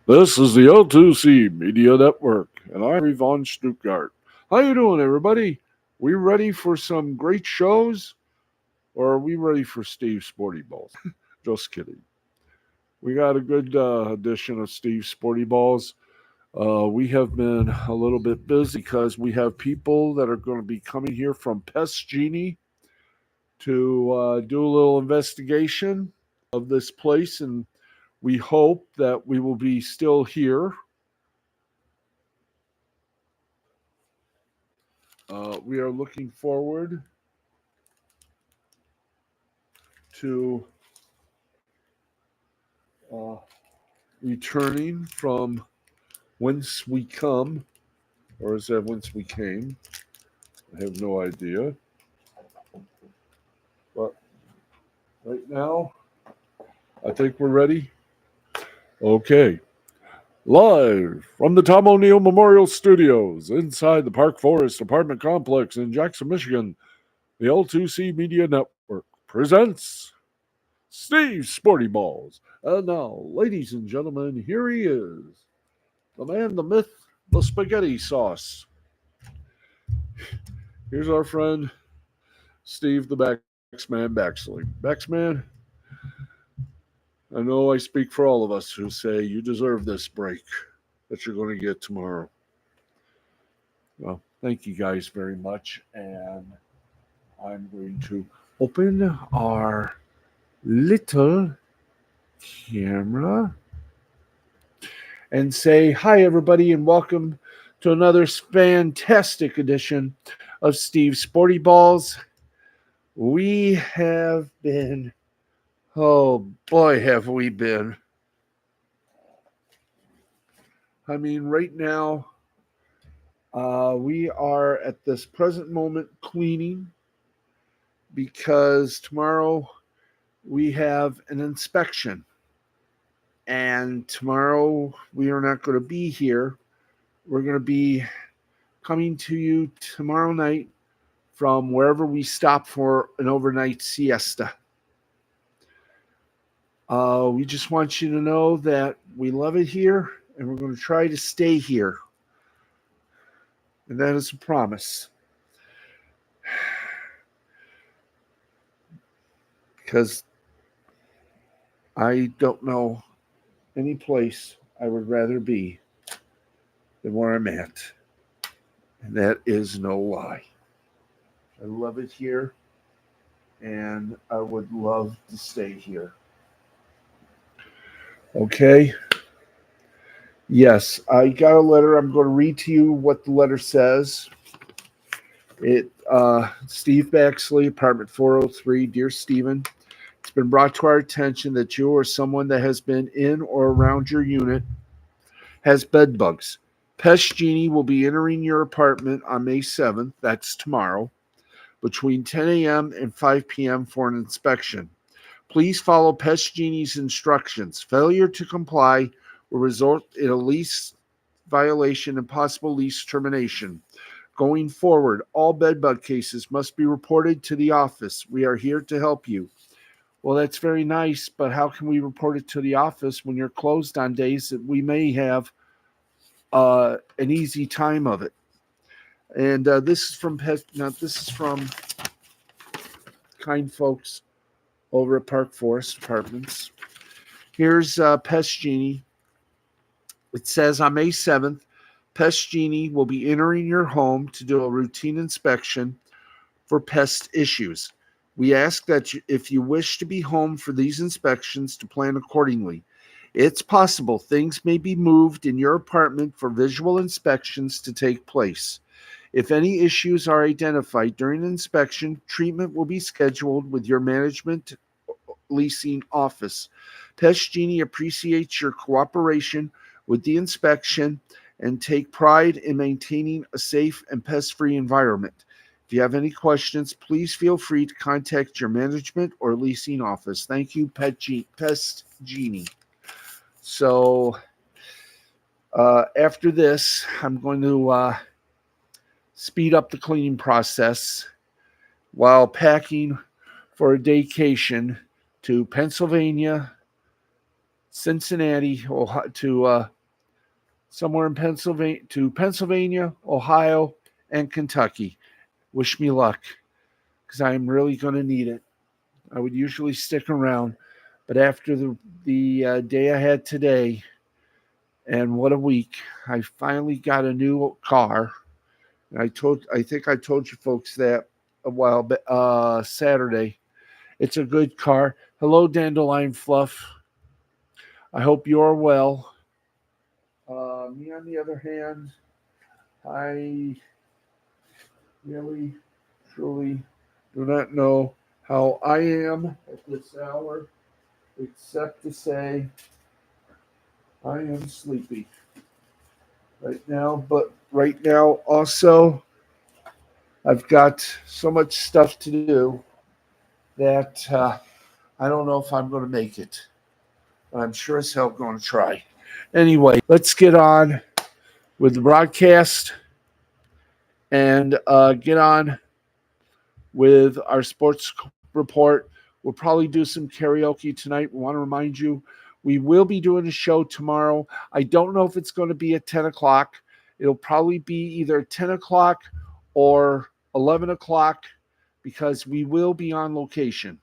This is the L2C Media Network, and I'm Yvonne Stuttgart. How you doing, everybody? We ready for some great shows, or are we ready for Steve's Sporty Balls? Just kidding. We got a good edition of Steve's Sporty Balls. We have been a little bit busy because we have people that are going to be coming here from Pest Genie to do a little investigation of this place, and we hope that we will be still here. We are looking forward to uh, returning from whence we come, or is that whence we came? I have no idea. But right now, I think we're ready. Okay. Live from the Tom O'Neill Memorial Studios inside the Park Forest apartment complex in Jackson, Michigan, the L2C Media Network presents Steve's Sporty Balls. And now, ladies and gentlemen, here he is, the man, the myth, the spaghetti sauce. Here's our friend, Steve the Baxman Baxley. Baxman, I know I speak for all of us who say you deserve this break that you're going to get tomorrow. Well, thank you guys very much. And I'm going to open our little camera and say hi, everybody, and welcome to another fantastic edition of Steve's Sporty Balls. We have been, oh boy, have we been. I mean, right now, we are at this present moment cleaning because tomorrow we have an inspection. And tomorrow we are not going to be here. We're going to be coming to you tomorrow night from wherever we stop for an overnight siesta. We just want you to know that we love it here and we're going to try to stay here. And that is a promise. Because I don't know any place I would rather be than where I'm at. And that is no lie. I love it here, and I would love to stay here. Okay. Yes, I got a letter. I'm going to read to you what the letter says. Steve Baxley, apartment 403, dear Stephen, it's been brought to our attention that you or someone that has been in or around your unit has bed bugs. Pest Genie will be entering your apartment on May 7th, that's tomorrow, between 10 a.m. and 5 p.m. for an inspection. Please follow Pest Genie's instructions. Failure to comply will result in a lease violation and possible lease termination. Going forward, all bedbug cases must be reported to the office. We are here to help you. Well, that's very nice, but how can we report it to the office when you're closed on days that we may have an easy time of it? And this is from kind folks over at Park Forest Apartments. Here's Pest Genie. It says on May 7th, Pest Genie will be entering your home to do a routine inspection for pest issues. We ask that if you wish to be home for these inspections, to plan accordingly. It's possible things may be moved in your apartment for visual inspections to take place. If any issues are identified during the inspection, treatment will be scheduled with your management leasing office. Pest Genie appreciates your cooperation with the inspection and take pride in maintaining a safe and pest-free environment. If you have any questions, please feel free to contact your management or leasing office. Thank you, Pest Genie. So after this, I'm going to speed up the cleaning process while packing for a vacation to Pennsylvania, Cincinnati, to somewhere in Pennsylvania, Ohio, and Kentucky. Wish me luck, because I am really going to need it. I would usually stick around, but after the day I had today, and what a week! I finally got a new car. And I think I told you folks that a while back, Saturday. It's a good car. Hello, Dandelion Fluff. I hope you're well. Me, on the other hand, I really, truly do not know how I am at this hour, except to say I am sleepy right now. But right now, also, I've got so much stuff to do that I don't know if I'm going to make it. But I'm sure as hell going to try. Anyway, let's get on with the broadcast and get on with our sports report. We'll probably do some karaoke tonight. We want to remind you we will be doing a show tomorrow. I don't know if it's going to be at 10 o'clock. It'll probably be either 10 o'clock or 11 o'clock because we will be on location.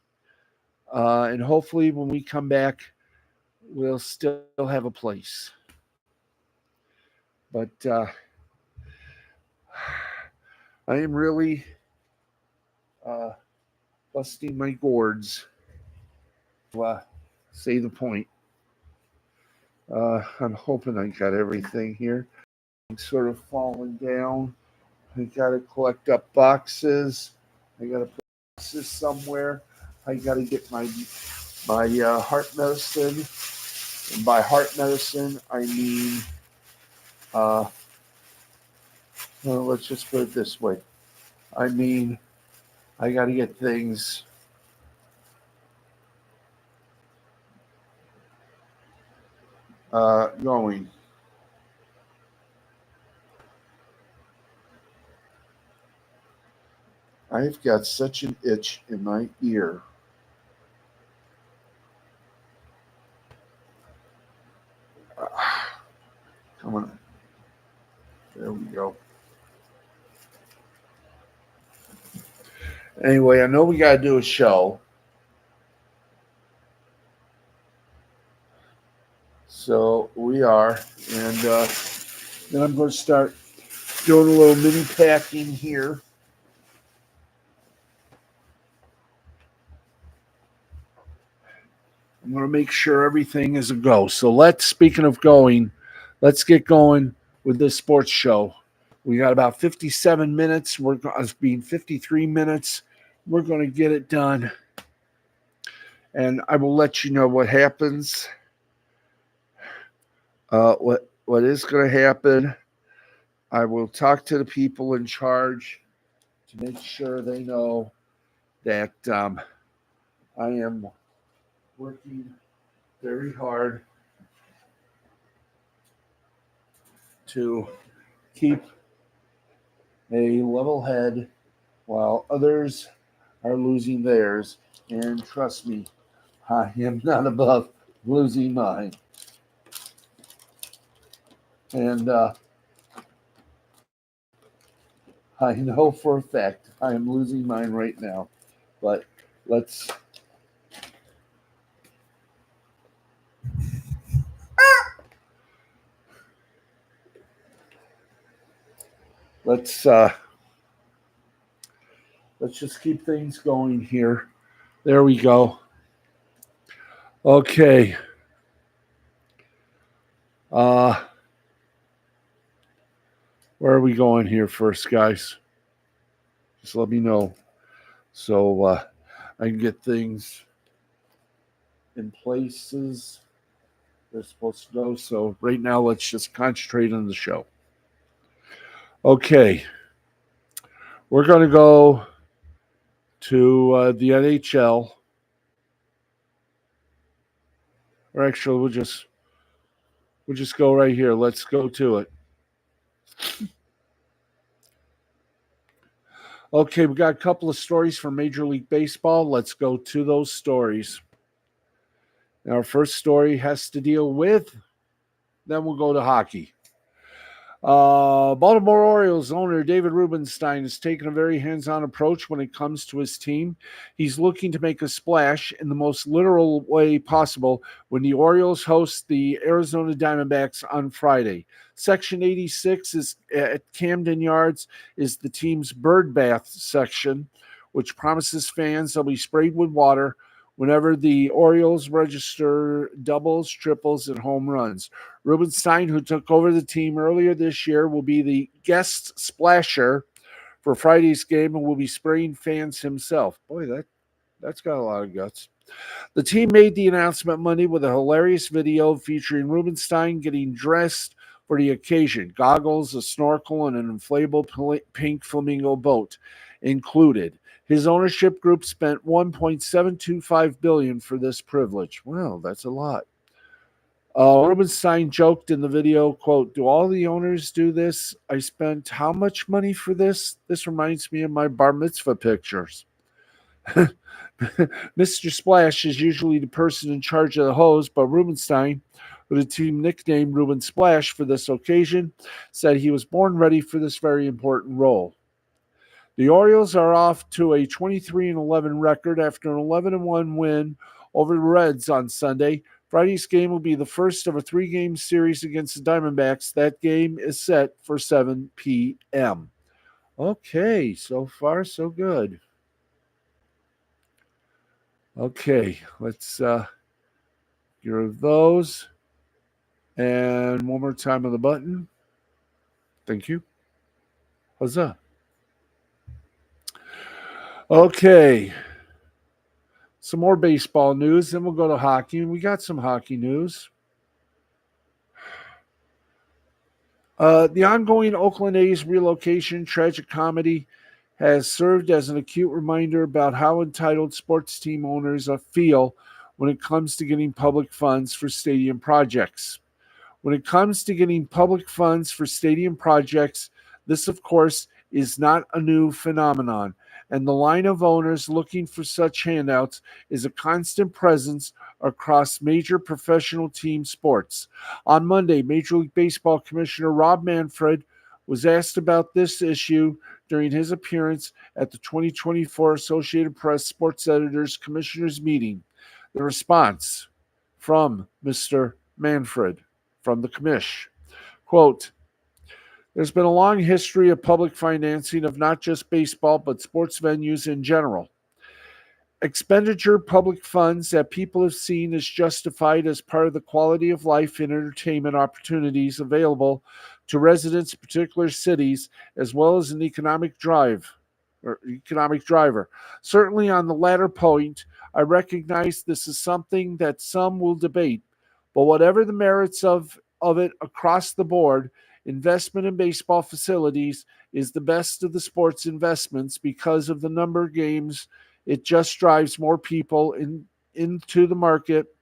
And hopefully when we come back, we'll still have a place. But I am really busting my gourds to say the point. I'm hoping I got everything here. I'm sort of falling down. I got to collect up boxes. I got to put boxes somewhere. I got to get my heart medicine. And by heart medicine, I mean, well, let's just put it this way. I mean, I got to get things going. I've got such an itch in my ear. Come on. There we go. Anyway, I know we got to do a show. So we are. And then I'm going to start doing a little mini packing here. I'm going to make sure everything is a go. So speaking of going, let's get going with this sports show. We got about 57 minutes. We're being 53 minutes. We're going to get it done. And I will let you know what happens. What is going to happen. I will talk to the people in charge to make sure they know that I am working very hard to keep a level head while others are losing theirs. And trust me, I am not above losing mine. And I know for a fact I am losing mine right now. But let's just keep things going here. There we go. Okay. Where are we going here first, guys? Just let me know so I can get things in places they're supposed to go. So right now, let's just concentrate on the show. Okay. We're going to go to the NHL. Or actually, we'll just go right here. Let's go to it. Okay, we got a couple of stories from Major League Baseball. Let's go to those stories. Now, our first story has to deal with, then we'll go to hockey. Baltimore Orioles owner David Rubenstein has taken a very hands-on approach when it comes to his team. He's looking to make a splash in the most literal way possible when the Orioles host the Arizona Diamondbacks on Friday. Section 86 is at Camden Yards is the team's bird bath section, which promises fans they'll be sprayed with water whenever the Orioles register doubles, triples, and home runs. Rubenstein, who took over the team earlier this year, will be the guest splasher for Friday's game and will be spraying fans himself. Boy, that's got a lot of guts. The team made the announcement Monday with a hilarious video featuring Rubenstein getting dressed for the occasion. Goggles, a snorkel, and an inflatable pink flamingo boat included. His ownership group spent $1.725 billion for this privilege. Well, that's a lot. Rubenstein joked in the video, quote, "Do all the owners do this? I spent how much money for this? This reminds me of my bar mitzvah pictures." Mr. Splash is usually the person in charge of the hose, but Rubenstein, who the team nicknamed Ruben Splash for this occasion, said he was born ready for this very important role. The Orioles are off to a 23-11 record after an 11-1 win over the Reds on Sunday. Friday's game will be the first of a 3-game series against the Diamondbacks. That game is set for 7 p.m. Okay, so far so good. Okay, let's get rid of those. And one more time on the button. Thank you. Huzzah. Okay. Some more baseball news, then we'll go to hockey. We got some hockey news. The ongoing Oakland A's relocation tragic comedy has served as an acute reminder about how entitled sports team owners feel when it comes to getting public funds for stadium projects. When it comes to getting public funds for stadium projects, this, of course, is not a new phenomenon, and the line of owners looking for such handouts is a constant presence across major professional team sports. On Monday, Major League Baseball Commissioner Rob Manfred was asked about this issue during his appearance at the 2024 Associated Press Sports Editors Commissioners meeting. The response from Mr. Manfred from the commish, quote, "There's been a long history of public financing of not just baseball, but sports venues in general. Expenditure public funds that people have seen as justified as part of the quality of life and entertainment opportunities available to residents of particular cities, as well as an economic driver. Certainly on the latter point, I recognize this is something that some will debate, but whatever the merits of it across the board, investment in baseball facilities is the best of the sports investments because of the number of games. It just drives more people into the market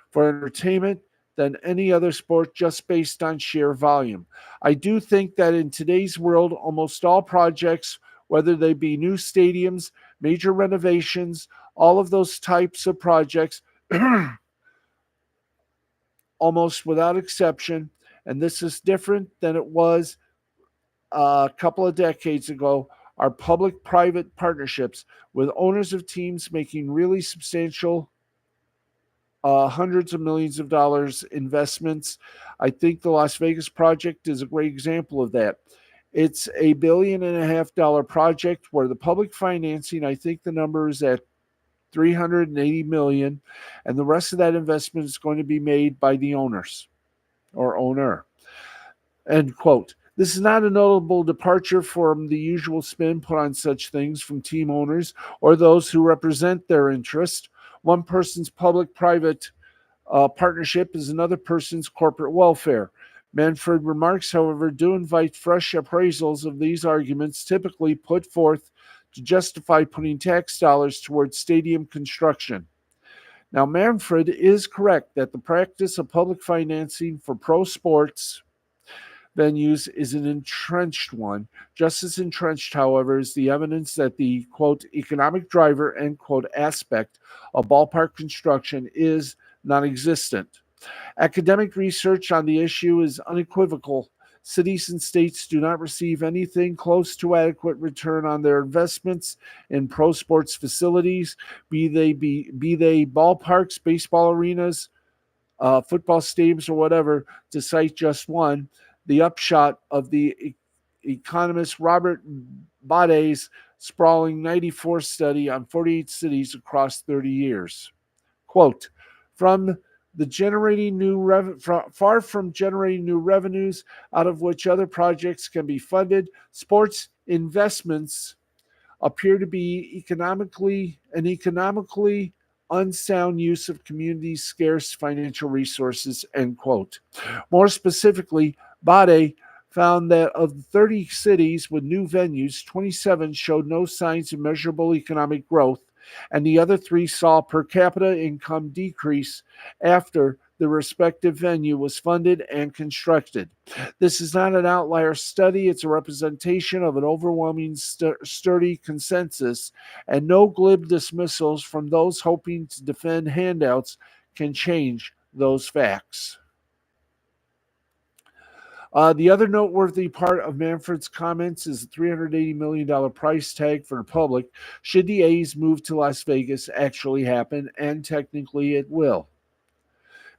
for entertainment than any other sport just based on sheer volume. I do think that in today's world, almost all projects, whether they be new stadiums, major renovations, all of those types of projects, almost without exception, and this is different than it was a couple of decades ago, are public-private partnerships with owners of teams making really substantial hundreds of millions of dollars investments. I think the Las Vegas project is a great example of that. It's $1.5 billion project where the public financing, I think the number is at $380 million, and the rest of that investment is going to be made by the owners or owner. End quote. This is not a notable departure from the usual spin put on such things from team owners or those who represent their interest. One person's public-private partnership is another person's corporate welfare. Manfred remarks, however, do invite fresh appraisals of these arguments typically put forth to justify putting tax dollars towards stadium construction. Now, Manfred is correct that the practice of public financing for pro sports venues is an entrenched one. Just as entrenched, however, is the evidence that the, quote, economic driver, end quote, aspect of ballpark construction is non-existent. Academic research on the issue is unequivocal Cities and states do not receive anything close to adequate return on their investments in pro sports facilities, be they ballparks, baseball arenas, football stadiums, or whatever, to cite just one. The upshot of the economist Robert Bade's sprawling 94 study on 48 cities across 30 years. Quote, from the generating far from generating new revenues out of which other projects can be funded, sports investments appear to be economically unsound use of communities' scarce financial resources, end quote. More specifically, Bade found that of the 30 cities with new venues, 27 showed no signs of measurable economic growth, and the other three saw per capita income decrease after the respective venue was funded and constructed. This is not an outlier study, it's a representation of an overwhelming sturdy consensus, and no glib dismissals from those hoping to defend handouts can change those facts. The other noteworthy part of Manfred's comments is the $380 million price tag for the public should the A's move to Las Vegas actually happen, and technically it will.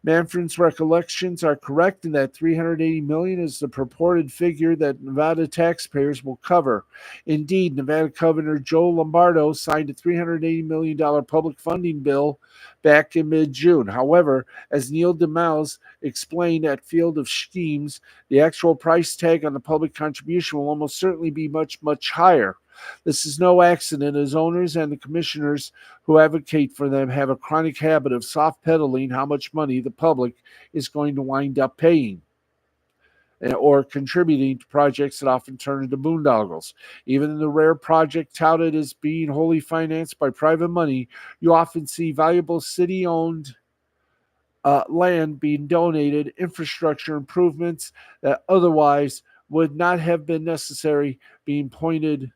Manfred's recollections are correct in that $380 million is the purported figure that Nevada taxpayers will cover. Indeed, Nevada Governor Joe Lombardo signed a $380 million public funding bill back in mid-June. However, as Neil DeMause explained at Field of Schemes, the actual price tag on the public contribution will almost certainly be much, much higher. This is no accident, as owners and the commissioners who advocate for them have a chronic habit of soft pedaling how much money the public is going to wind up paying or contributing to projects that often turn into boondoggles. Even in the rare project touted as being wholly financed by private money, you often see valuable city-owned land being donated, infrastructure improvements that otherwise would not have been necessary being ponied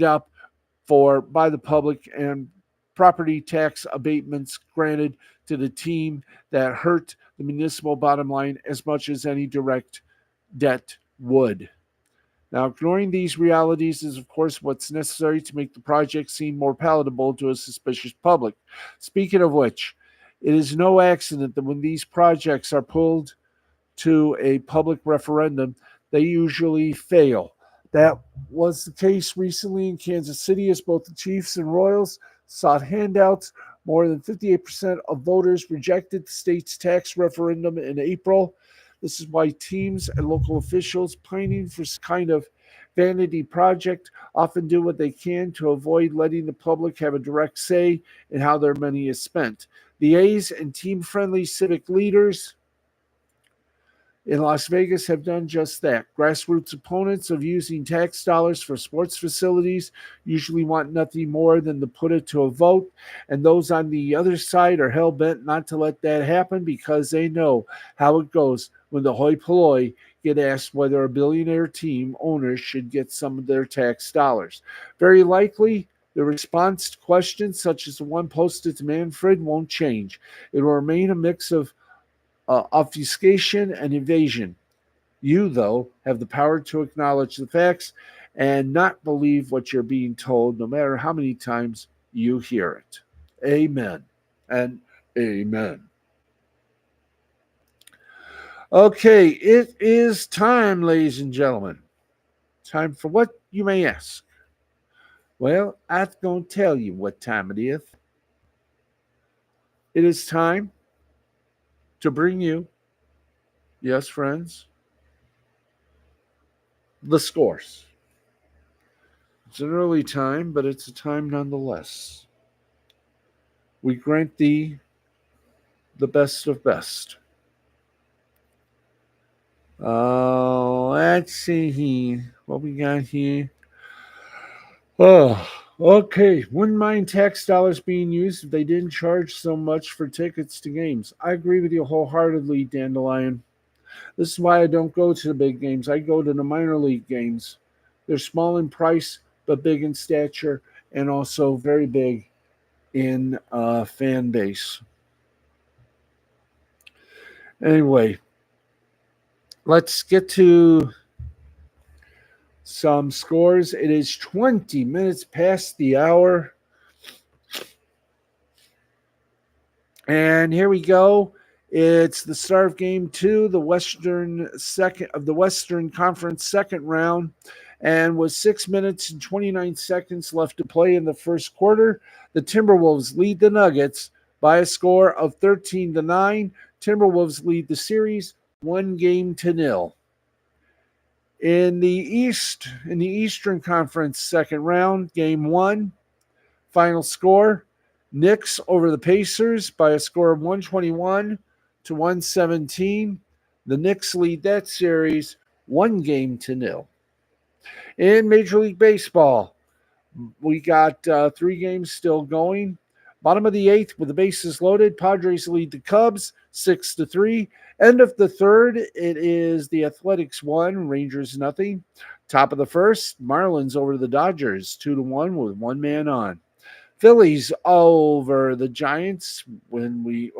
up for by the public, and property tax abatements granted to the team that hurt the municipal bottom line as much as any direct debt would. Now, ignoring these realities is, of course, what's necessary to make the project seem more palatable to a suspicious public. Speaking of which, it is no accident that when these projects are pulled to a public referendum, they usually fail. That was the case recently in Kansas City, as both the Chiefs and Royals sought handouts. More than 58% of voters rejected the state's tax referendum in April. This is why teams and local officials pining for this kind of vanity project often do what they can to avoid letting the public have a direct say in how their money is spent. The A's and team-friendly civic leaders in Las Vegas have done just that. Grassroots opponents of using tax dollars for sports facilities usually want nothing more than to put it to a vote, and those on the other side are hell-bent not to let that happen because they know how it goes when the hoi polloi get asked whether a billionaire team owners should get some of their tax dollars. Very likely, the response to questions such as the one posted to Manfred won't change. It will remain a mix of obfuscation and evasion. You, though, have the power to acknowledge the facts and not believe what you're being told, no matter how many times you hear it. Amen and amen. Okay, it is time, ladies and gentlemen. Time for what, you may ask. Well, I'm going to tell you what time it is. It is time to bring you, yes, friends, the scores. It's an early time, but it's a time nonetheless. We grant thee the best of best. Let's see here. What we got here? Oh, okay. Wouldn't mind tax dollars being used if they didn't charge so much for tickets to games. I agree with you wholeheartedly, Dandelion. This is why I don't go to the big games. I go to the minor league games. They're small in price, but big in stature, and also very big in fan base. Anyway, Let's get to some scores. It is 20 minutes past the hour. And here we go. It's the start of game 2, the Western Conference second round. And with 6 minutes and 29 seconds left to play in the first quarter, the Timberwolves lead the Nuggets by a score of 13-9. Timberwolves lead the series 1-0. In the Eastern Conference second round, game 1, final score, Knicks over the Pacers by a score of 121-117. The Knicks lead that series 1-0. In Major League Baseball, we got 3 games still going. Bottom of the 8th with the bases loaded, Padres lead the Cubs 6-3. End of the 3rd, it is the Athletics 1, Rangers nothing. Top of the 1st, Marlins over the Dodgers 2-1 with 1 man on. Phillies over the Giants. We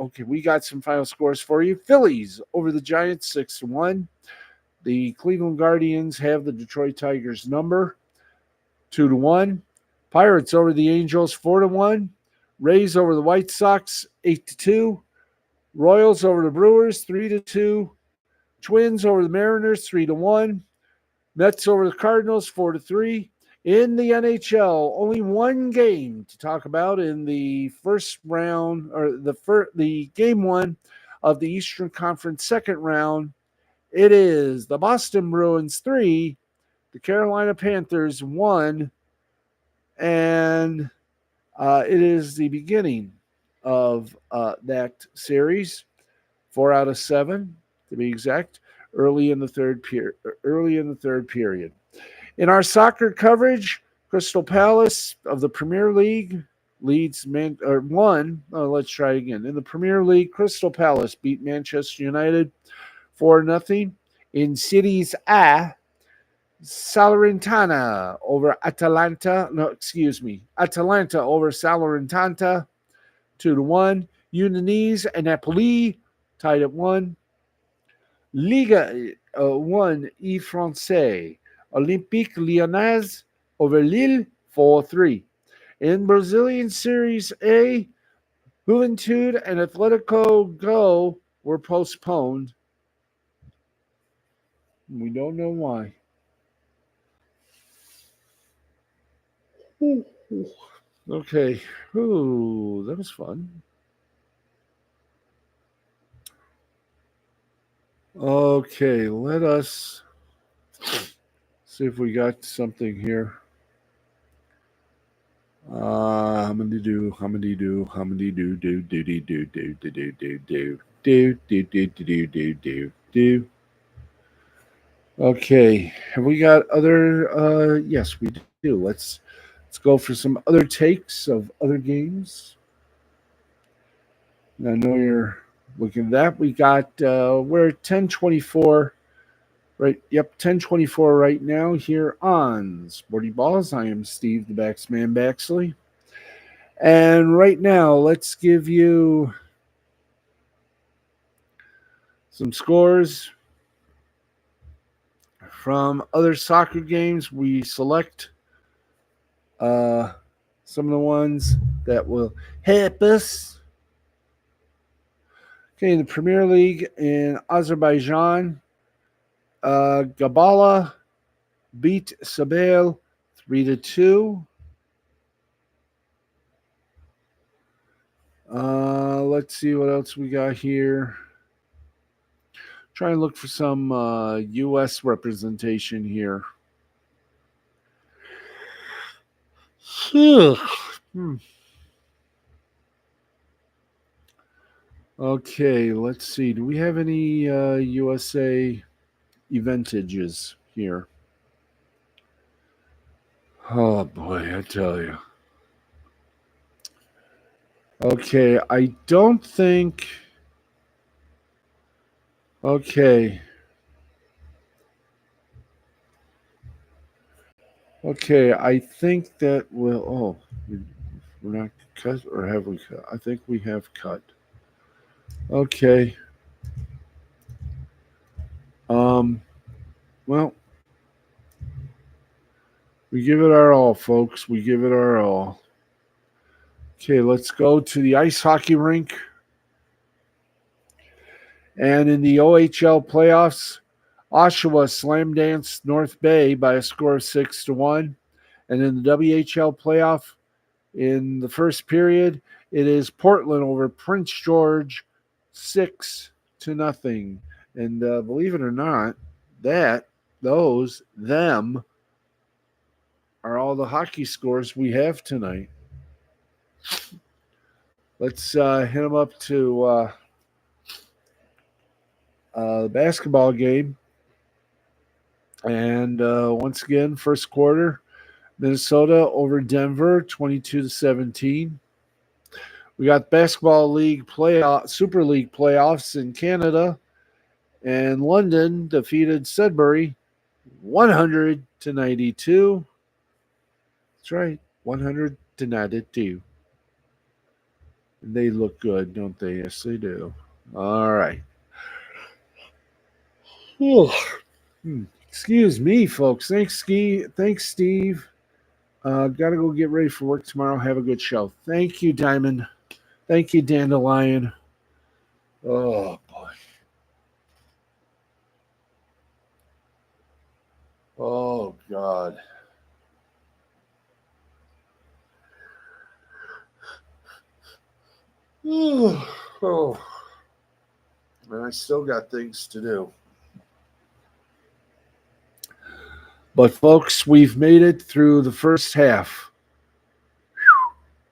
got some final scores for you. Phillies over the Giants 6-1. The Cleveland Guardians have the Detroit Tigers number 2-1. Pirates over the Angels 4-1. Rays over the White Sox 8-2. Royals over the Brewers 3-2. Twins over the Mariners 3-1. Mets over the Cardinals 4-3. In the NHL, only one game to talk about in the first round, or the game 1 of the Eastern Conference second round. It is the Boston Bruins 3, the Carolina Panthers 1, and it is the beginning of that series. 4 out of 7, to be exact. Early in the third period. In our soccer coverage, Crystal Palace of the Premier League won. Let's try again. In the Premier League, Crystal Palace beat Manchester United 4-0. In Series A, Salernitana over Atalanta. Atalanta over Salernitana 2-1. Udinese and Napoli tied at 1. Liga 1 E Francais. Olympique Lyonnais over Lille 4-3. In Brazilian Series A, Juventude and Atletico Go were postponed. We don't know why. Okay. Ooh, that was fun. Okay, let us see if we got something here. How many do? Okay, have we got other? Yes, we do. Let's go for some other takes of other games. And I know you're looking at that. We got we're 10:24. Right, yep, 10:24 right now here on Sporty Balls. I am Steve the Backsman Baxley. And right now, let's give you some scores from other soccer games. We select some of the ones that will help us. Okay, in the Premier League in Azerbaijan, Gabala beat Sabel 3-2. Let's see what else we got here. Try and look for some U.S. representation here. Okay, let's see. Do we have any USA eventages here? Oh boy, I tell you. Okay, I don't think. Okay. Okay, I think that will. Oh, we're not cut, or have we cut? I think we have cut. Okay. Well, we give it our all, folks. We give it our all. Okay, let's go to the ice hockey rink. And in the OHL playoffs, Oshawa slam danced North Bay by a score of 6-1. And in the WHL playoff, in the first period, it is Portland over Prince George 6-0. And believe it or not, them are all the hockey scores we have tonight. Let's hit them up to the basketball game. And once again, first quarter, Minnesota over Denver, 22-17. We got basketball league Super League playoffs in Canada, and London defeated Sudbury 100-92. That's right, 100-92. And they look good, don't they? Yes, they do. All right. Excuse me, folks. Thanks, Steve. Got to go get ready for work tomorrow. Have a good show. Thank you, Diamond. Thank you, Dandelion. Oh, boy. Oh, God. Oh. And I still got things to do. But, folks, we've made it through the first half.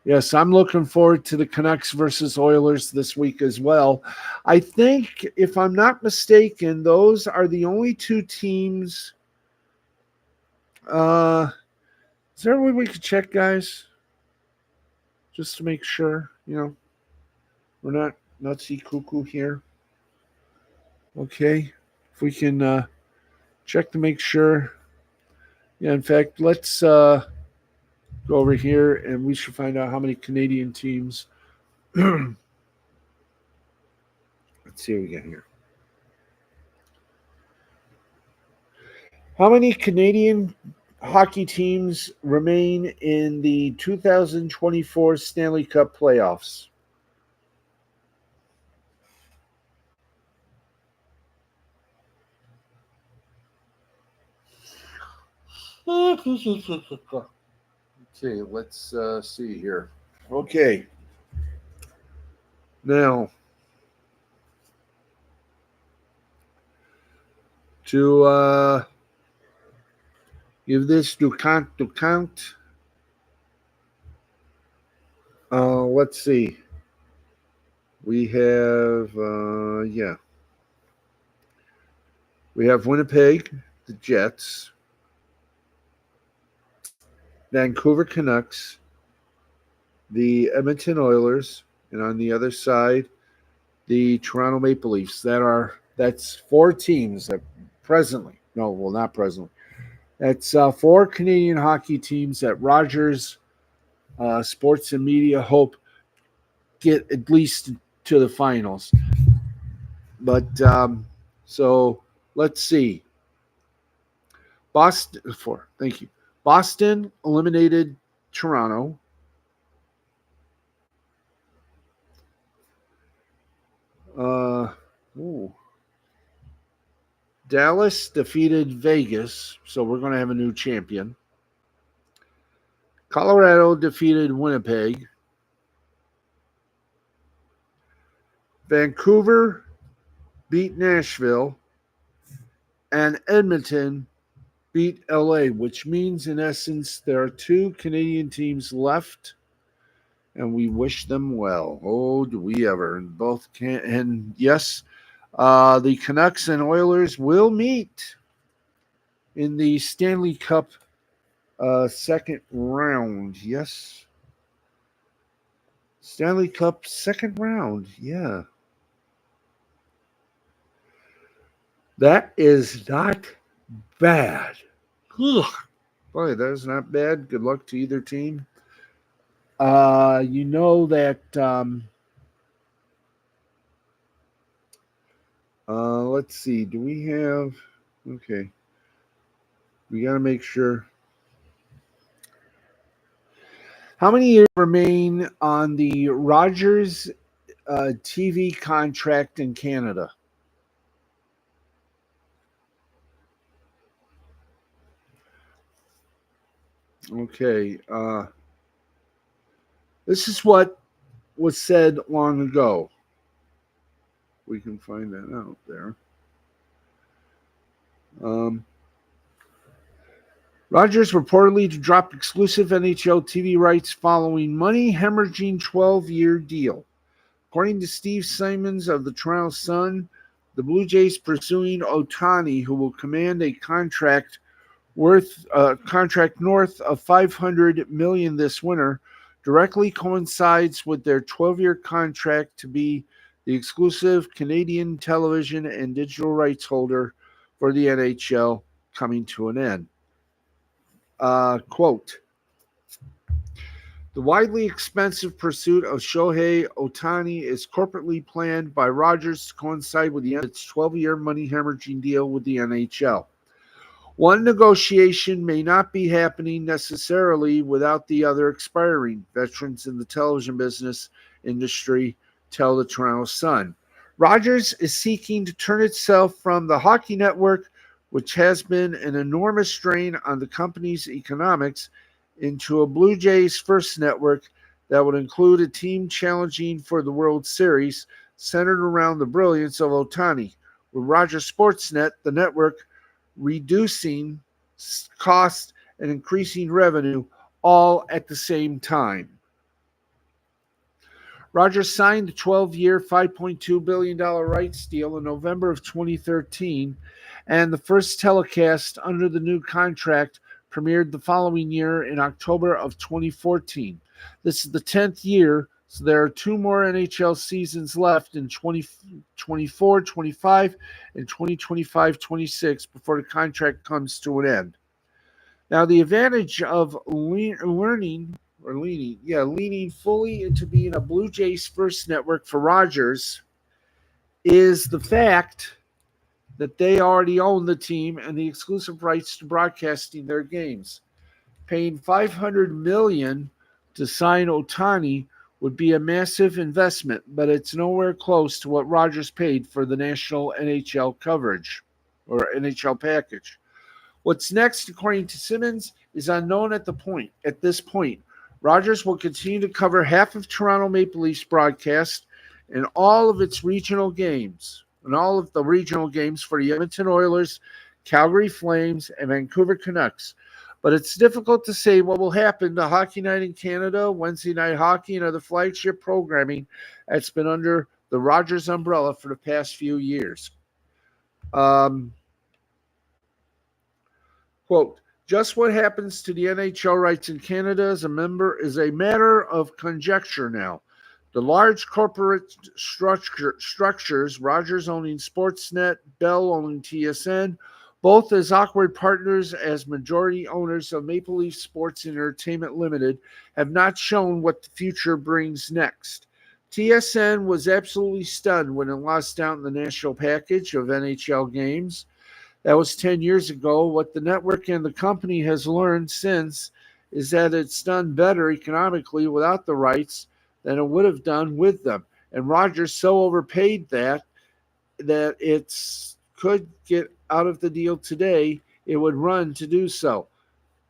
Yes, I'm looking forward to the Canucks versus Oilers this week as well. I think, if I'm not mistaken, those are the only two teams. Is there a way we could check, guys? Just to make sure, we're not nutsy cuckoo here. Okay. If we can check to make sure. Yeah, in fact, let's go over here and we should find out how many Canadian teams. Let's see what we got here. How many Canadian hockey teams remain in the 2024 Stanley Cup playoffs? Okay, let's see here. Okay. Now, to give this to count, let's see. We have, we have Winnipeg, the Jets, Vancouver Canucks, the Edmonton Oilers, and on the other side, the Toronto Maple Leafs. That's four teams that presently. No, well, not presently. That's four Canadian hockey teams that Rogers Sports and Media hope get at least to the finals. But so let's see. Thank you. Boston eliminated Toronto. Dallas defeated Vegas, so we're going to have a new champion. Colorado defeated Winnipeg. Vancouver beat Nashville. And Edmonton beat LA, which means, in essence, there are two Canadian teams left, and we wish them well. Oh, do we ever? And both can. And yes, the Canucks and Oilers will meet in the Stanley Cup second round. Yes. Stanley Cup second round. Yeah. That is not bad. Ugh. Boy, that is not bad. Good luck to either team. You know that let's see. Do we have okay. We got to make sure. How many years remain on the Rogers TV contract in Canada? Okay. This is what was said long ago. We can find that out there. Um, Rogers reportedly to drop exclusive NHL TV rights following money hemorrhaging 12-year deal. According to Steve Simons of the Toronto Sun, the Blue Jays pursuing Ohtani, who will command a contract north of $500 million this winter, directly coincides with their 12-year contract to be the exclusive Canadian television and digital rights holder for the NHL, coming to an end. Quote, the widely expensive pursuit of Shohei Ohtani is corporately planned by Rogers to coincide with the end of its 12-year money hemorrhaging deal with the NHL. One negotiation may not be happening necessarily without the other expiring, veterans in the television business industry tell the Toronto Sun. Rogers is seeking to turn itself from the Hockey Network, which has been an enormous strain on the company's economics, into a Blue Jays first network that would include a team challenging for the World Series centered around the brilliance of Ohtani. With Rogers Sportsnet, the network reducing cost and increasing revenue all at the same time. Rogers signed a 12-year, $5.2 billion rights deal in November of 2013, and the first telecast under the new contract premiered the following year in October of 2014. This is the 10th year, so there are two more NHL seasons left in 2024-25 and 2025-26 before the contract comes to an end. Now, the advantage of leaning fully into being a Blue Jays first network for Rogers is the fact that they already own the team and the exclusive rights to broadcasting their games. Paying $500 million to sign Ohtani would be a massive investment, but it's nowhere close to what Rogers paid for the national NHL coverage or NHL package. What's next, according to Simmons, is unknown at this point. Rogers will continue to cover half of Toronto Maple Leafs broadcast and all of its regional games, and all of the regional games for the Edmonton Oilers, Calgary Flames, and Vancouver Canucks. But it's difficult to say what will happen to Hockey Night in Canada, Wednesday Night Hockey, and other flagship programming that's been under the Rogers umbrella for the past few years. Quote, just what happens to the NHL rights in Canada is a matter of conjecture now. The large corporate structures, Rogers owning Sportsnet, Bell owning TSN, both as awkward partners as majority owners of Maple Leaf Sports and Entertainment Limited, have not shown what the future brings next. TSN was absolutely stunned when it lost out in the national package of NHL games. That was 10 years ago. What the network and the company has learned since is that it's done better economically without the rights than it would have done with them. And Rogers so overpaid that it could get out of the deal today. It would run to do so.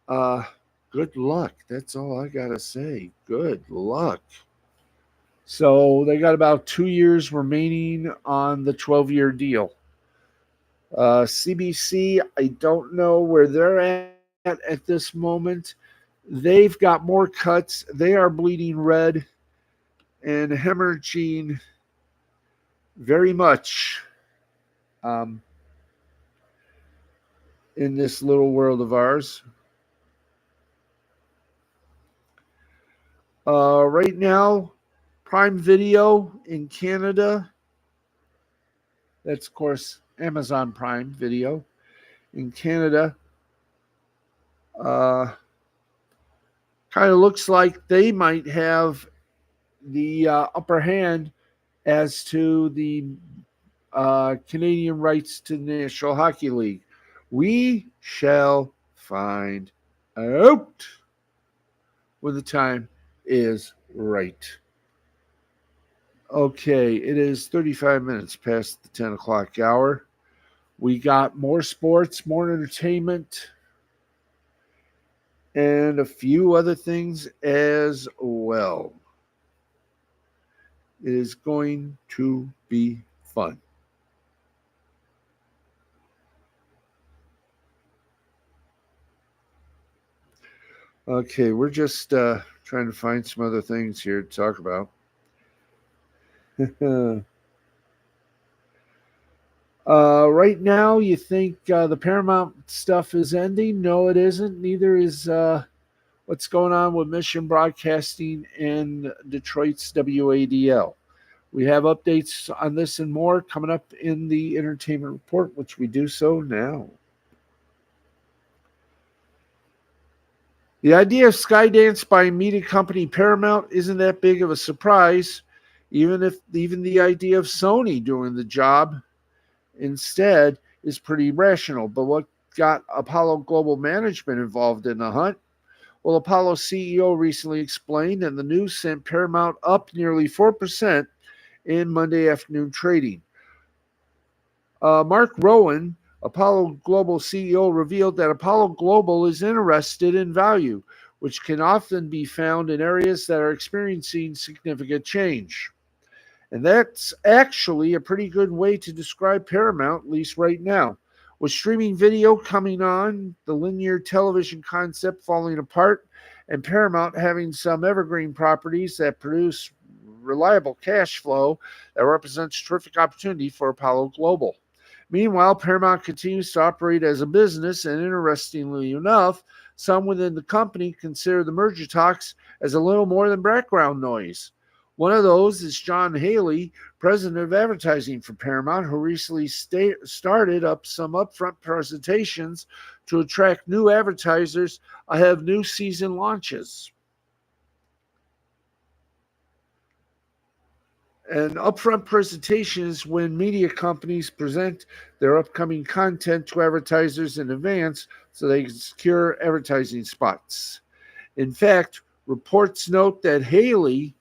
Good luck. That's all I got to say. Good luck. So they got about 2 years remaining on the 12-year deal. CBC, I don't know where they're at this moment. They've got more cuts. They are bleeding red and hemorrhaging very much in this little world of ours. Right now, Prime Video in Canada, that's, of course, Amazon Prime Video in Canada, kind of looks like they might have the upper hand as to the Canadian rights to the National Hockey League. We shall find out when the time is right. Okay, it is 35 minutes past the 10 o'clock hour. We got more sports, more entertainment, and a few other things as well. It is going to be fun. Okay, we're just trying to find some other things here to talk about. Right now, you think the Paramount stuff is ending? No, it isn't. Neither is what's going on with Mission Broadcasting and Detroit's WADL. We have updates on this and more coming up in the entertainment report, which we do so now. The idea of Skydance by media company Paramount isn't that big of a surprise, even the idea of Sony doing the job instead is pretty rational. But what got Apollo Global Management involved in the hunt? Well, Apollo CEO recently explained, and the news sent Paramount up nearly 4% in Monday afternoon trading. Mark Rowan, Apollo Global CEO, revealed that Apollo Global is interested in value, which can often be found in areas that are experiencing significant change. And that's actually a pretty good way to describe Paramount, at least right now. With streaming video coming on, the linear television concept falling apart, and Paramount having some evergreen properties that produce reliable cash flow, that represents terrific opportunity for Apollo Global. Meanwhile, Paramount continues to operate as a business, and interestingly enough, some within the company consider the merger talks as a little more than background noise. One of those is John Haley, president of advertising for Paramount, who recently started up some upfront presentations to attract new advertisers ahead of new season launches. An upfront presentation is when media companies present their upcoming content to advertisers in advance so they can secure advertising spots. In fact, reports note that Haley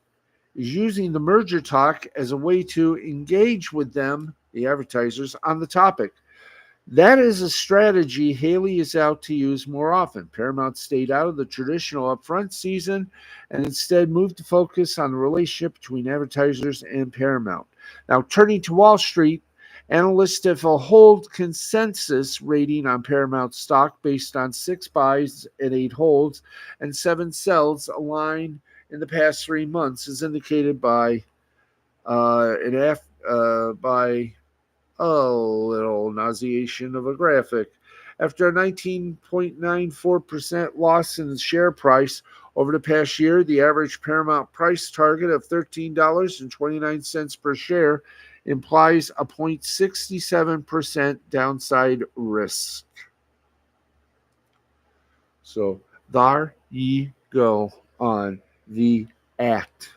is using the merger talk as a way to engage with them, the advertisers, on the topic. That is a strategy Haley is out to use more often. Paramount stayed out of the traditional upfront season and instead moved to focus on the relationship between advertisers and Paramount. Now, turning to Wall Street, analysts have a hold consensus rating on Paramount stock based on 6 buys and 8 holds and 7 sells aligned in the past 3 months, as indicated by a little nauseation of a graphic. After a 19.94% loss in the share price over the past year, the average Paramount price target of $13.29 per share implies a 0.67% downside risk. So there ye go on the act.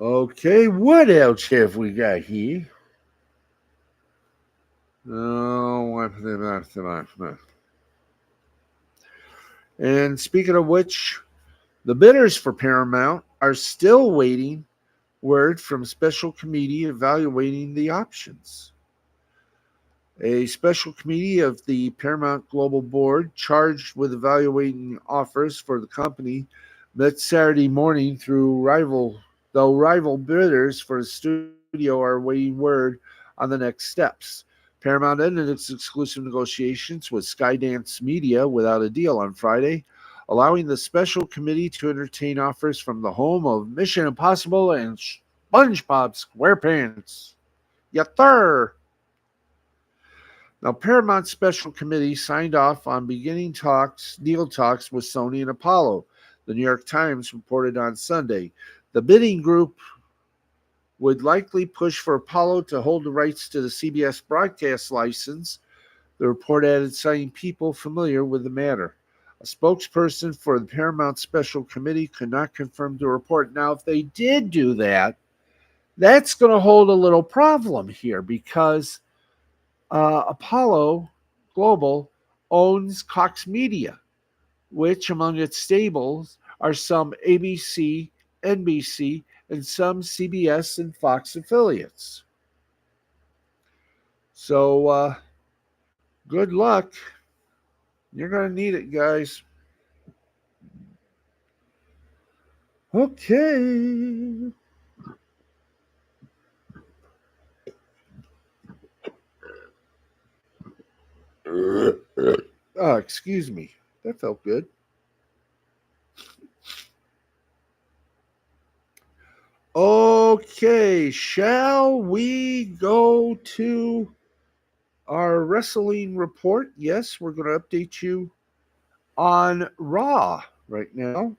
Okay, what else have we got here? And speaking of which, the bidders for Paramount are still waiting word from special committee evaluating the options. A special committee of the Paramount Global Board charged with evaluating offers for the company met Saturday morning though rival bidders for the studio are waiting word on the next steps. Paramount ended its exclusive negotiations with Skydance Media without a deal on Friday, allowing the special committee to entertain offers from the home of Mission Impossible and SpongeBob SquarePants. Yatter! Now, Paramount's special committee signed off on beginning deal talks with Sony and Apollo, the New York Times reported on Sunday. The bidding group would likely push for Apollo to hold the rights to the CBS broadcast license, the report added, citing people familiar with the matter. A spokesperson for the Paramount Special Committee could not confirm the report. Now, if they did do that, That's going to hold a little problem here because Apollo Global owns Cox Media, which among its stables are some ABC, NBC, and some CBS and Fox affiliates. So good luck. You're going to need it, guys. Okay. Oh, excuse me. That felt good. Okay, shall we go to our wrestling report? Yes, we're going to update you on Raw right now,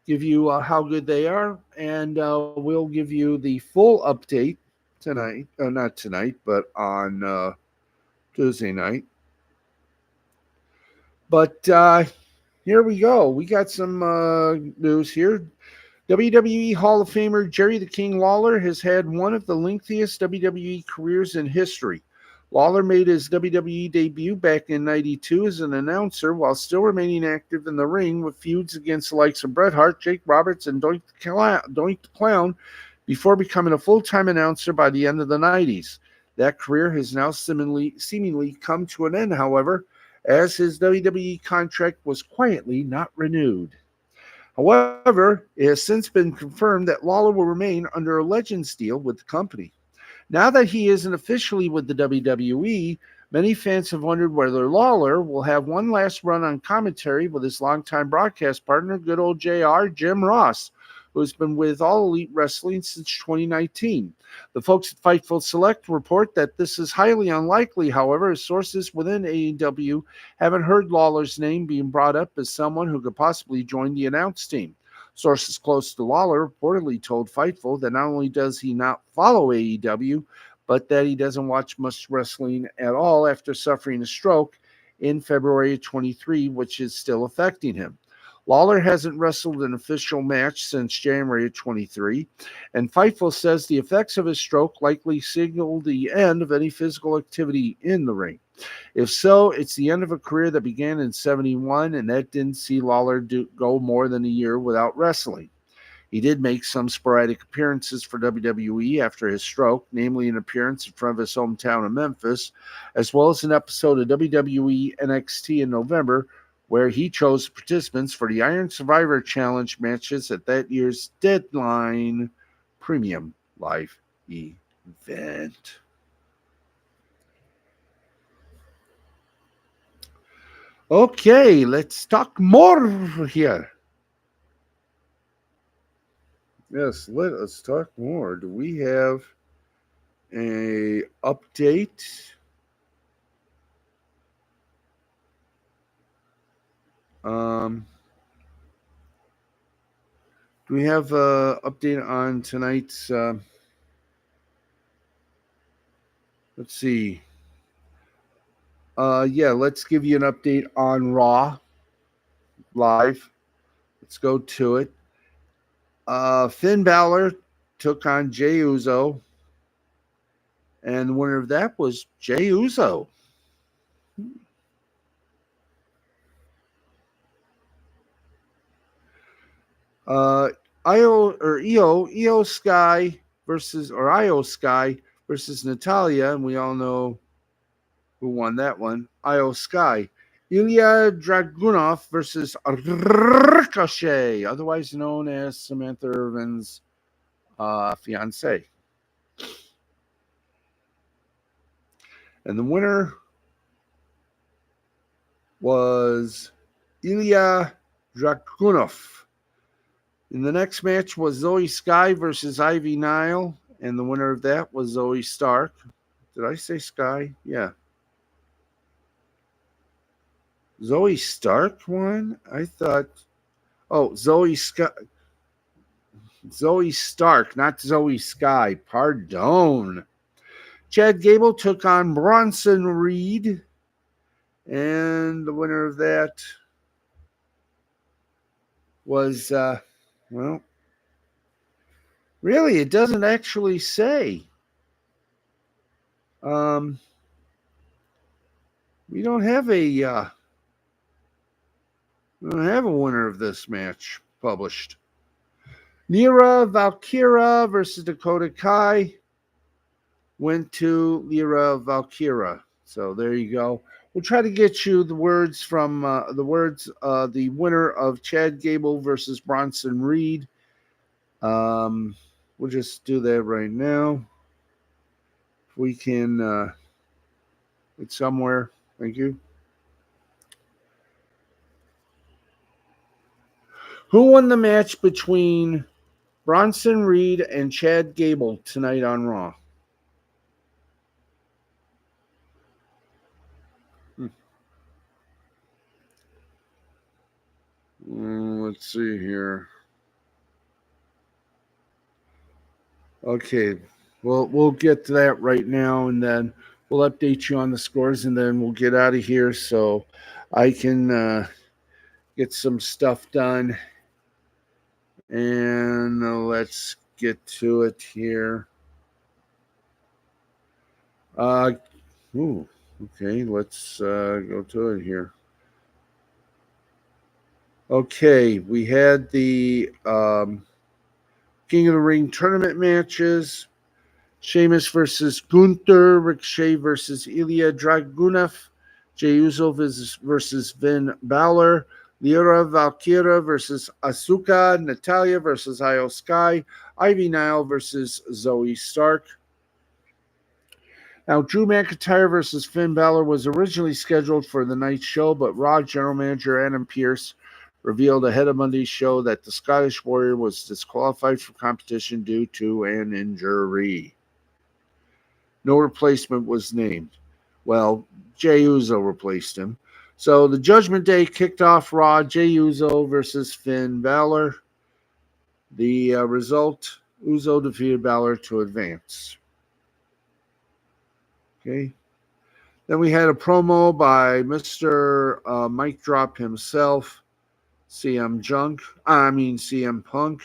give you how good they are, and we'll give you the full update tonight. Not tonight, but on Tuesday night. But here we go. We got some news here. WWE Hall of Famer Jerry the King Lawler has had one of the lengthiest WWE careers in history. Lawler made his WWE debut back in '92 as an announcer while still remaining active in the ring with feuds against the likes of Bret Hart, Jake Roberts, and Doink the Clown before becoming a full-time announcer by the end of the '90s. That career has now seemingly come to an end, however, as his WWE contract was quietly not renewed. However, it has since been confirmed that Lawler will remain under a Legends deal with the company. Now that he isn't officially with the WWE, many fans have wondered whether Lawler will have one last run on commentary with his longtime broadcast partner, good old JR, Jim Ross, who has been with All Elite Wrestling since 2019. The folks at Fightful Select report that this is highly unlikely, however, as sources within AEW haven't heard Lawler's name being brought up as someone who could possibly join the announce team. Sources close to Lawler reportedly told Fightful that not only does he not follow AEW, but that he doesn't watch much wrestling at all after suffering a stroke in February of 23, which is still affecting him. Lawler hasn't wrestled an official match since January of 23, and Fightful says the effects of his stroke likely signal the end of any physical activity in the ring. If so, it's the end of a career that began in '71, and that didn't see Lawler go more than a year without wrestling. He did make some sporadic appearances for WWE after his stroke, namely an appearance in front of his hometown of Memphis, as well as an episode of WWE NXT in November, where he chose participants for the Iron Survivor Challenge matches at that year's Deadline Premium Live event. Okay, let's talk more here. Yes, let us talk more. Do we have a update? Do we have an update on tonight's? Let's see. Yeah, let's give you an update on Raw live. Let's go to it. Finn Balor took on Jey Uso, and the winner of that was Jey Uso. Io Sky versus Natalia, and we all know who won that one. Io Sky. Ilya Dragunov versus Ricochet, otherwise known as Samantha Irvin's fiance. And the winner was Ilya Dragunov. In the next match was Zoe Sky versus Ivy Nile, and the winner of that was Zoe Stark. Did I say Sky? Yeah. Zoe Stark won? I thought. Oh, Zoe Stark, not Zoe Sky. Pardon. Chad Gable took on Bronson Reed, and the winner of that was, well, Really, it doesn't actually say. Um, we don't have a winner of this match published. Lyra Valkyra versus Dakota Kai went to Lyra Valkyra. So there you go. We'll try to get you the words from the winner of Chad Gable versus Bronson Reed. We'll just do that right now. If we can, it's somewhere. Thank you. Who won the match between Bronson Reed and Chad Gable tonight on Raw? Let's see here. Okay, we'll get to that right now, and then we'll update you on the scores, and then we'll get out of here so I can get some stuff done. And let's get to it here. Okay, let's go to it here. Okay, we had the King of the Ring tournament matches. Sheamus versus Gunther, Ricochet versus Ilya Dragunov, Jey Uso versus Finn Balor, Lyra Valkyra versus Asuka, Natalya versus Io Sky, Ivy Nile versus Zoe Stark. Now, Drew McIntyre versus Finn Balor was originally scheduled for the night's show, but Raw general manager Adam Pearce revealed ahead of Monday's show that the Scottish Warrior was disqualified from competition due to an injury. No replacement was named. Well, Jey Uso replaced him. So the Judgment Day kicked off Raw, Jey Uso versus Finn Balor. The result, Uso defeated Balor to advance. Okay. Then we had a promo by Mr. Mike Drop himself, CM Punk.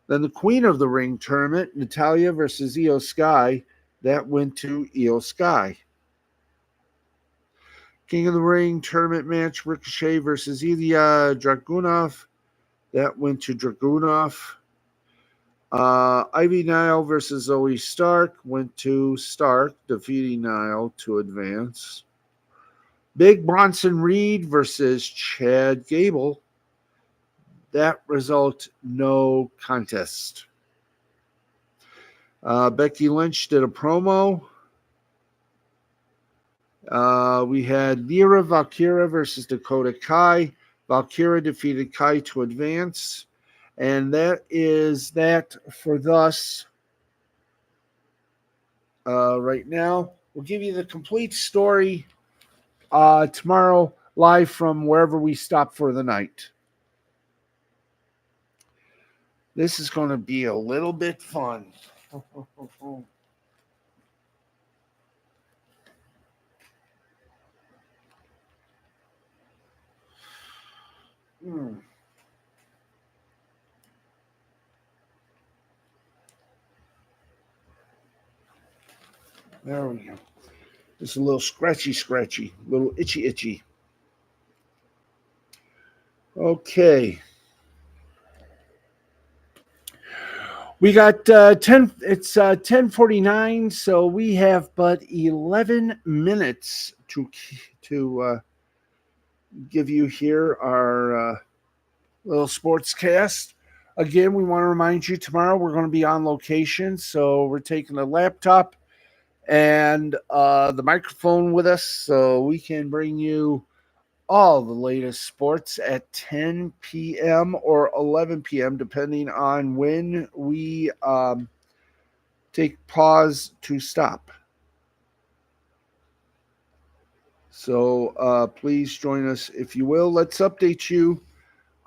Then the Queen of the Ring tournament, Natalya versus Io Sky, that went to Io Sky. King of the Ring tournament match, Ricochet versus Ilya Dragunov, that went to Dragunov. Ivy Nile versus Zoe Stark went to Stark, defeating Nile to advance. Big Bronson Reed versus Chad Gable. That result, no contest. Becky Lynch did a promo. We had Lyra Valkyra versus Dakota Kai. Valkyra defeated Kai to advance. And that is that for thus right now. We'll give you the complete story tomorrow live from wherever we stop for the night. This is going to be a little bit fun. There we go. Just a little scratchy, a little itchy. Okay. We got 10. It's 10:49, so we have but 11 minutes to give you here our little sportscast. Again, we want to remind you tomorrow we're going to be on location, so we're taking the laptop and the microphone with us, so we can bring you all the latest sports at 10 p.m. or 11 p.m., depending on when we take pause to stop. So please join us if you will. Let's update you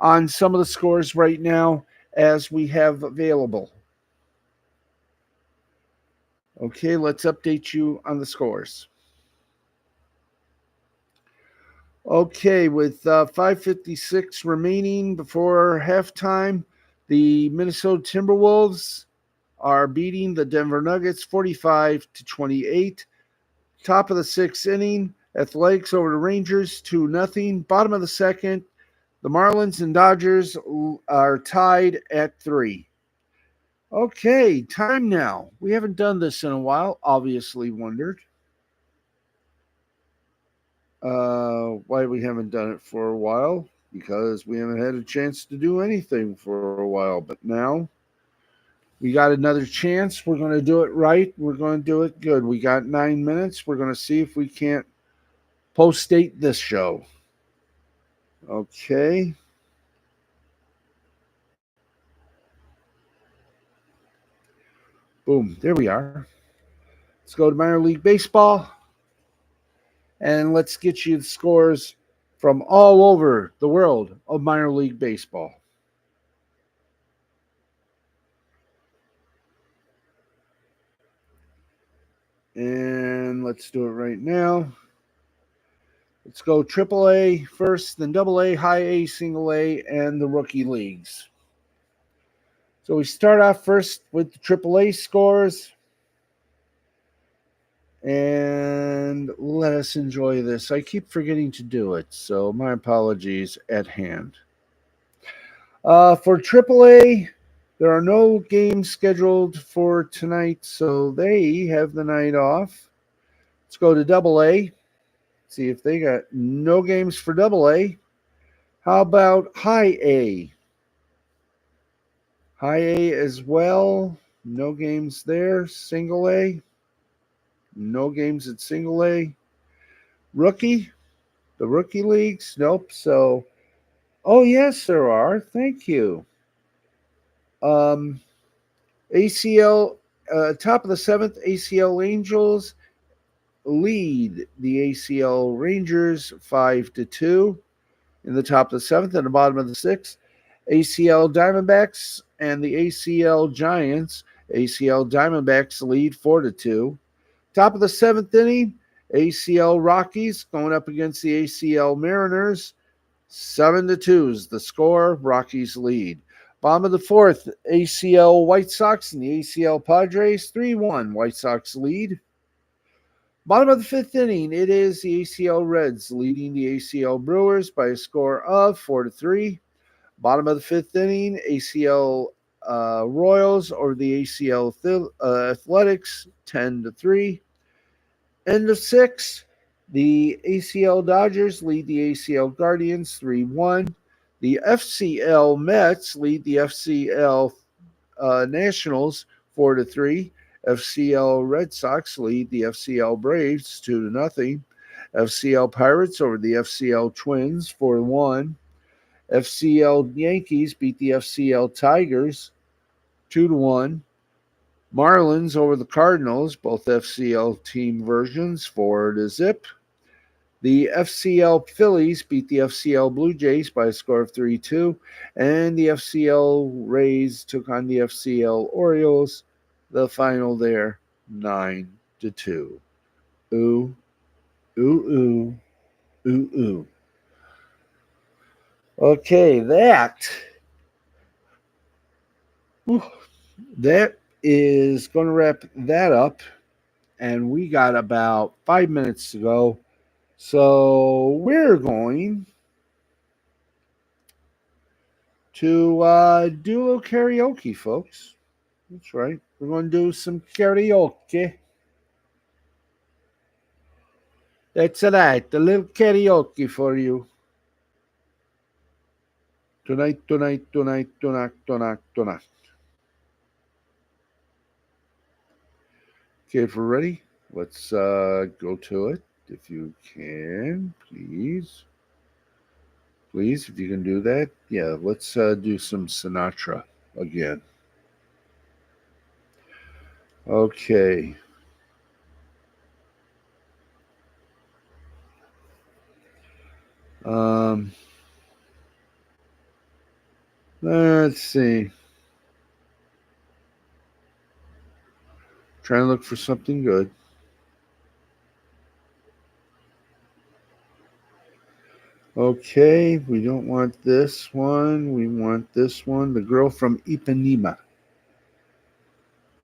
on some of the scores right now as we have available. Okay, let's update you on the scores. Okay, with 5:56 remaining before halftime, the Minnesota Timberwolves are beating the Denver Nuggets 45-28. Top of the sixth inning, Athletics over the Rangers 2-0. Bottom of the second, the Marlins and Dodgers are tied at 3. Okay, time now. We haven't done this in a while, obviously wondered why we haven't done it for a while, because we haven't had a chance to do anything for a while. But now we got another chance. We're going to do it right. We're going to do it good. We got 9 minutes. We're going to see if we can't post-date this show. Okay. Boom. There we are. Let's go to minor league baseball. And let's get you the scores from all over the world of minor league baseball. And let's do it right now. Let's go AAA first, then AA, high A, single A, and the rookie leagues. So we start off first with the AAA scores. And let us enjoy this. I keep forgetting to do it, so my apologies at hand. For AAA, there are no games scheduled for tonight, so they have the night off. Let's go to AA. See if they got no games for AA. How about high A? High A as well. No games there. Single A. No games at single A. Rookie. The rookie leagues. Nope. So, oh yes, there are. Thank you. ACL. Top of the seventh. ACL Angels lead the ACL Rangers 5-2 in the top of the seventh. And the bottom of the sixth, ACL Diamondbacks and the ACL Giants. ACL Diamondbacks lead 4-2. Top of the seventh inning, ACL Rockies going up against the ACL Mariners. 7-2 is the score. Rockies lead. Bottom of the fourth, ACL White Sox and the ACL Padres. 3-1. White Sox lead. Bottom of the fifth inning, it is the ACL Reds leading the ACL Brewers by a score of 4-3. Bottom of the fifth inning, ACL Royals over the ACL Athletics 10-3. End of six, the ACL Dodgers lead the ACL Guardians 3-1. The FCL Mets lead the FCL Nationals 4-3. FCL Red Sox lead the FCL Braves 2-0. FCL Pirates over the FCL Twins 4-1. FCL Yankees beat the FCL Tigers 2-1. Marlins over the Cardinals, both FCL team versions, 4-0. The FCL Phillies beat the FCL Blue Jays by a score of 3-2. And the FCL Rays took on the FCL Orioles. The final there, 9-2. Ooh, ooh, ooh, ooh, ooh. Okay, that is going to wrap that up. And we got about 5 minutes to go. So we're going to do a little karaoke, folks. That's right. We're going to do some karaoke. That's right. A little karaoke for you. Tonight. Okay, if we're ready, let's go to it. If you can, please. Please, if you can do that. Yeah, let's do some Sinatra again. Okay. Let's see. Trying to look for something good. Okay, we don't want this one. We want this one. The Girl from Ipanema.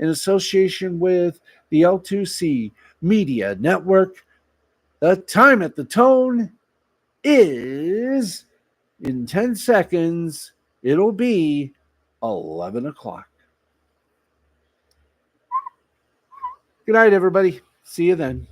in association with the L2C Media Network. The time at the tone is in 10 seconds. It'll be 11 o'clock. Good night, everybody. See you then.